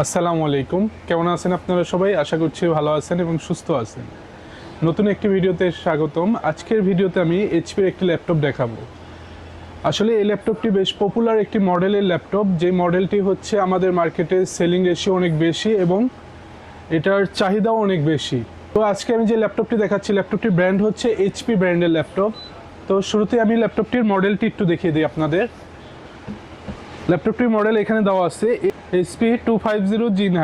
আসসালামু আলাইকুম, কেমন আছেন আপনারা সবাই? আশা করছি ভালো আছেন এবং সুস্থ আছেন। নতুন একটি ভিডিওতে স্বাগতম। আজকের ভিডিওতে আমি এইচপির একটি ল্যাপটপ দেখাবো। আসলে এই ল্যাপটপটি বেশ পপুলার একটি মডেলের ল্যাপটপ, যে মডেলটি হচ্ছে আমাদের মার্কেটে সেলিং রেশিও অনেক বেশি এবং এটার চাহিদাও অনেক বেশি। তো আজকে আমি যে ল্যাপটপটি দেখাচ্ছি, ল্যাপটপটির ব্র্যান্ড হচ্ছে এইচপি ব্র্যান্ডের ল্যাপটপ। তো শুরুতে আমি ল্যাপটপটির মডেলটি একটু দেখিয়ে দিই আপনাদের। ল্যাপটপটির মডেল এখানে দেওয়া আছে HP 250 G9।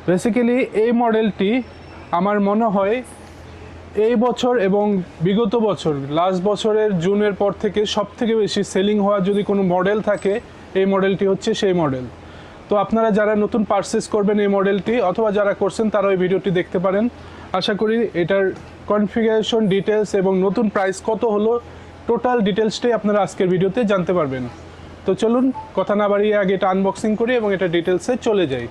বেসিক্যালি এই মডেলটি আমার মনে হয় এই বছর এবং বিগত বছর লাস্ট বছরের জুনের পর থেকে সবথেকে বেশি সেলিং হওয়া যদি কোনো মডেল থাকে, এই মডেলটি হচ্ছে সেই মডেল। তো আপনারা যারা নতুন পারচেস করবেন এই মডেলটি, অথবা যারা করছেন তারা ওই ভিডিওটি দেখতে পারেন। আশা করি এটার কনফিগারেশন ডিটেলস এবং নতুন প্রাইস কত হলো, টোটাল ডিটেলসটাই আপনারা আজকের ভিডিওতে জানতে পারবেন। তো চলুন কথা না বাড়িয়ে আগে এটা আনবক্সিং করি এবং এটা ডিটেলসে চলে যাই।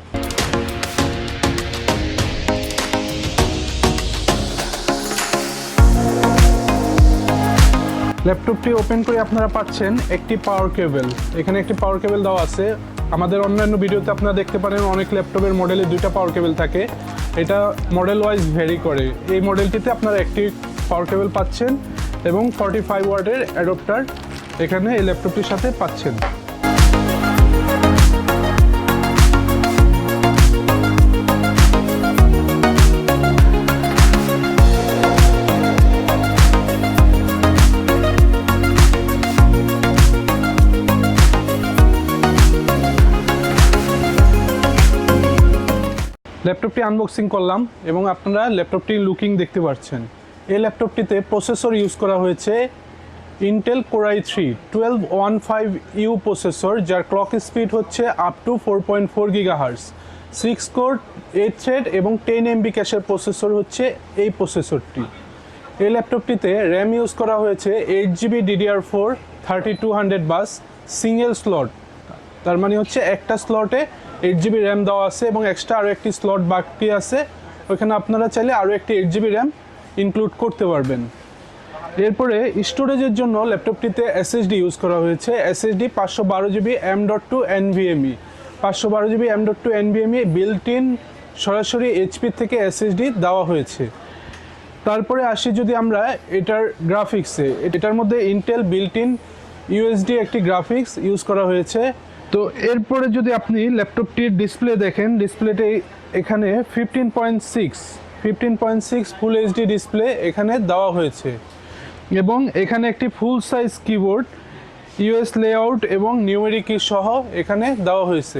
ল্যাপটপটি ওপেন করে আপনারা পাচ্ছেন একটি পাওয়ার কেবল। এখানে একটি পাওয়ার কেবল দেওয়া আছে। আমাদের অন্যান্য ভিডিওতে আপনারা দেখতে পারেন অনেক ল্যাপটপের মডেলে দুইটা পাওয়ার কেবল থাকে, এটা মডেল ওয়াইজ ভ্যারি করে। এই মডেলটিতে আপনারা একটি পাওয়ার কেবল পাচ্ছেন এবং 45 ওয়াটের অ্যাডাপ্টার এখানে এই ল্যাপটপটির সাথে পাচ্ছেন। ল্যাপটপটি আনবক্সিং করলাম এবং আপনারা ল্যাপটপটির লুকিং দেখতে পাচ্ছেন। এই ল্যাপটপটিতে প্রসেসর ইউজ করা হয়েছে Intel Core i3 1215U processor, যার ক্লক স্পিড হচ্ছে up to 4.4 GHz, 6 core 8 thread এবং 10 MB ক্যাশের প্রসেসর হচ্ছে এই প্রসেসরটি। এই ল্যাপটপটিতে র্যাম ইউজ করা হয়েছে 8GB DDR4 3200 বাস সিঙ্গেল স্লট, তার মানে হচ্ছে একটা স্লটে 8GB র্যাম দেওয়া আছে এবং এক্সট্রা আরও একটি স্লট বাকি আছে, ওইখানে আপনারা চাইলে আরও একটি 8GB র্যাম ইনক্লুড করতে পারবেন। এরপরে স্টোরেজের জন্য ল্যাপটপটিতে SSD ইউজ করা হয়েছে। SSD 512GB M.2 NVMe, 512GB M.2 NVMe built in সরাসরি HP থেকে SSD দেওয়া হয়েছে। তারপরে আসি যদি আমরা এটার গ্রাফিক্সে, এটার মধ্যে ইন্টেল বিল্ট ইন USD একটি গ্রাফিক্স ইউজ করা হয়েছে। তো এরপরে যদি আপনি ল্যাপটপটির ডিসপ্লে দেখেন, ডিসপ্লেতে এখানে 15.6 ফুল HD ডিসপ্লে এখানে দেওয়া হয়েছে এবং এখানে একটি ফুল সাইজ কিবোর্ড US লেআউট এবং নিউমেরিক কি সহ এখানে দেওয়া হয়েছে।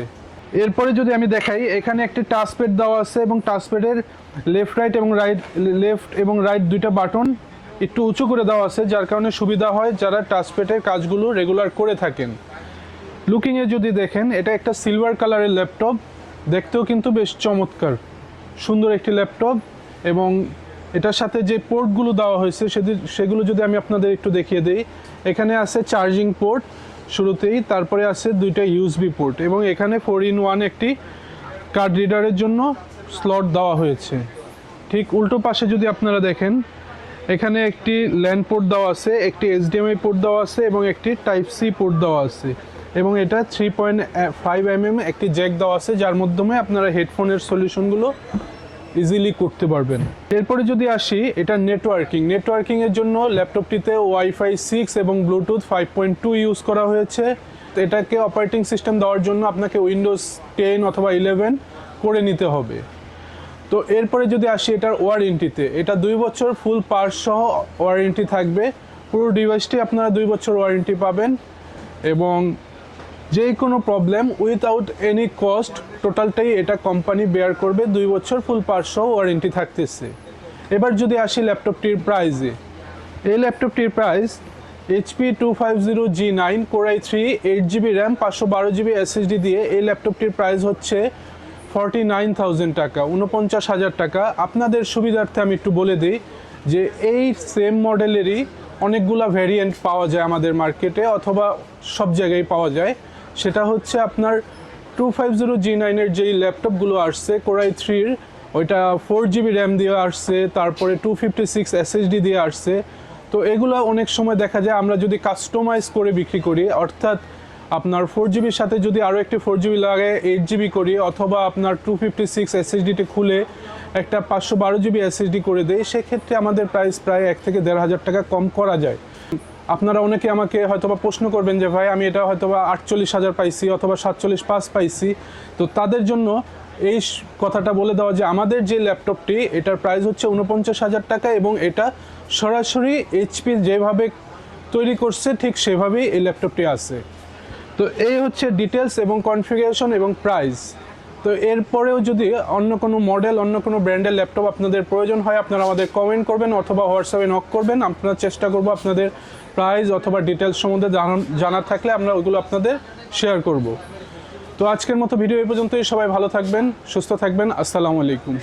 এরপরে যদি আমি দেখাই, এখানে একটি টাচপ্যাড দেওয়া আছে এবং টাচপ্যাডের লেফট এবং রাইট দুইটা বাটন একটু উঁচু করে দেওয়া আছে, যার কারণে সুবিধা হয় যারা টাচপ্যাডের কাজগুলো রেগুলার করে থাকেন। লুকিংয়ে যদি দেখেন, এটা একটা সিলভার কালারের ল্যাপটপ, দেখতেও কিন্তু বেশ চমৎকার সুন্দর একটি ল্যাপটপ। এবং এটার সাথে যে পোর্টগুলো দেওয়া হয়েছে সেগুলো যদি আমি আপনাদের একটু দেখিয়ে দিই, এখানে আছে চার্জিং পোর্ট শুরুতেই, তারপরে আছে দুইটা USB পোর্ট এবং এখানে 4-in-1 একটি কার্ড রিডারের জন্য স্লট দেওয়া হয়েছে। ঠিক উল্টো পাশে যদি আপনারা দেখেন, এখানে একটি ল্যান্ড পোর্ট দেওয়া আছে, একটি HDMI পোর্ট দেওয়া আছে এবং একটি Type-C পোর্ট দেওয়া আছে এবং এটা 3.5mm একটি জ্যাক দেওয়া আছে, যার মাধ্যমে আপনারা হেডফোনের সলিউশনগুলো ইজিলি করতে পারবেন। এরপরে যদি আসি এটা নেটওয়ার্কিংয়ের জন্য ল্যাপটপটিতে Wi-Fi 6 এবং ব্লুটুথ 5.2 ইউজ করা হয়েছে। এটাকে অপারেটিং সিস্টেম দেওয়ার জন্য আপনাকে উইন্ডোজ 10 অথবা 11 করে নিতে হবে। তো এরপরে যদি আসি এটার ওয়ারেন্টিতে, এটা 2 বছর ফুল পার্টস সহ ওয়ারেন্টি থাকবে। পুরো ডিভাইসটি আপনারা 2 বছর ওয়ারেন্টি পাবেন এবং যে কোনো প্রবলেম উইথআউট এনি কস্ট টোটালটাই এটা কোম্পানি বেয়ার করবে। 2 বছর ফুল পার্টস সহ ওয়ারেন্টি থাকতেছে। এবার যদি আসি ল্যাপটপটির প্রাইসে, এই ল্যাপটপটির price HP 250 G9 Core i3 8GB RAM 512GB SSD দিয়ে এই ল্যাপটপটির প্রাইস হচ্ছে 49,000 টাকা, 49,000 টাকা। আপনাদের সুবিধার্থে আমি একটু বলে দিই যে এই সেম মডেলেরই অনেকগুলো ভ্যারিয়েন্ট পাওয়া যায় আমাদের মার্কেটে, অথবা সব জায়গায় পাওয়া যায়। সেটা হচ্ছে আপনার 250 G9 এর যেই ল্যাপটপগুলো আসছে Core i3-র, ওইটা 4GB র্যাম দিয়ে আসছে, তারপরে 256 SSD দিয়ে আসছে। তো এগুলো অনেক সময় দেখা যায় আমরা যদি কাস্টমাইজ করে বিক্রি করি, অর্থাৎ আপনার 4GB সাথে যদি আরও একটি 4GB লাগে 8GB করি, অথবা আপনার 256 SSDটি খুলে একটা 512GB SSD করে দেয়, সেক্ষেত্রে আমাদের প্রাইস প্রায় 1 থেকে 1,500 টাকা কম করা যায়। আপনারা অনেকে আমাকে হয়তোবা প্রশ্ন করবেন যে ভাই আমি এটা হয়তোবা 48,000 পাইছি অথবা 47,500 পাইছি, তো তাদের জন্য এই কথাটা বলে দেওয়া যে আমাদের যে ল্যাপটপটি এটার প্রাইস হচ্ছে 49,000 টাকা, এবং এটা সরাসরি এইচপি যেভাবে তৈরি করছে ঠিক সেভাবেই এই ল্যাপটপটি আছে। তো এই হচ্ছে ডিটেলস এবং কনফিগারেশন এবং প্রাইস। তো এরপরেও যদি অন্য কোনো মডেল, অন্য কোনো ব্র্যান্ডের ল্যাপটপ আপনাদের প্রয়োজন হয়, আপনারা আমাদের কমেন্ট করবেন অথবা হোয়াটসঅ্যাপে নক করবেন। আপনারা চেষ্টা করব আপনাদের প্রাইস অথবা ডিটেলস সম্বন্ধে জানার থাকলে আমরা ওগুলো আপনাদের শেয়ার করব। তো আজকের মতো ভিডিও এই পর্যন্তই। সবাই ভালো থাকবেন, সুস্থ থাকবেন। আসসালামু আলাইকুম।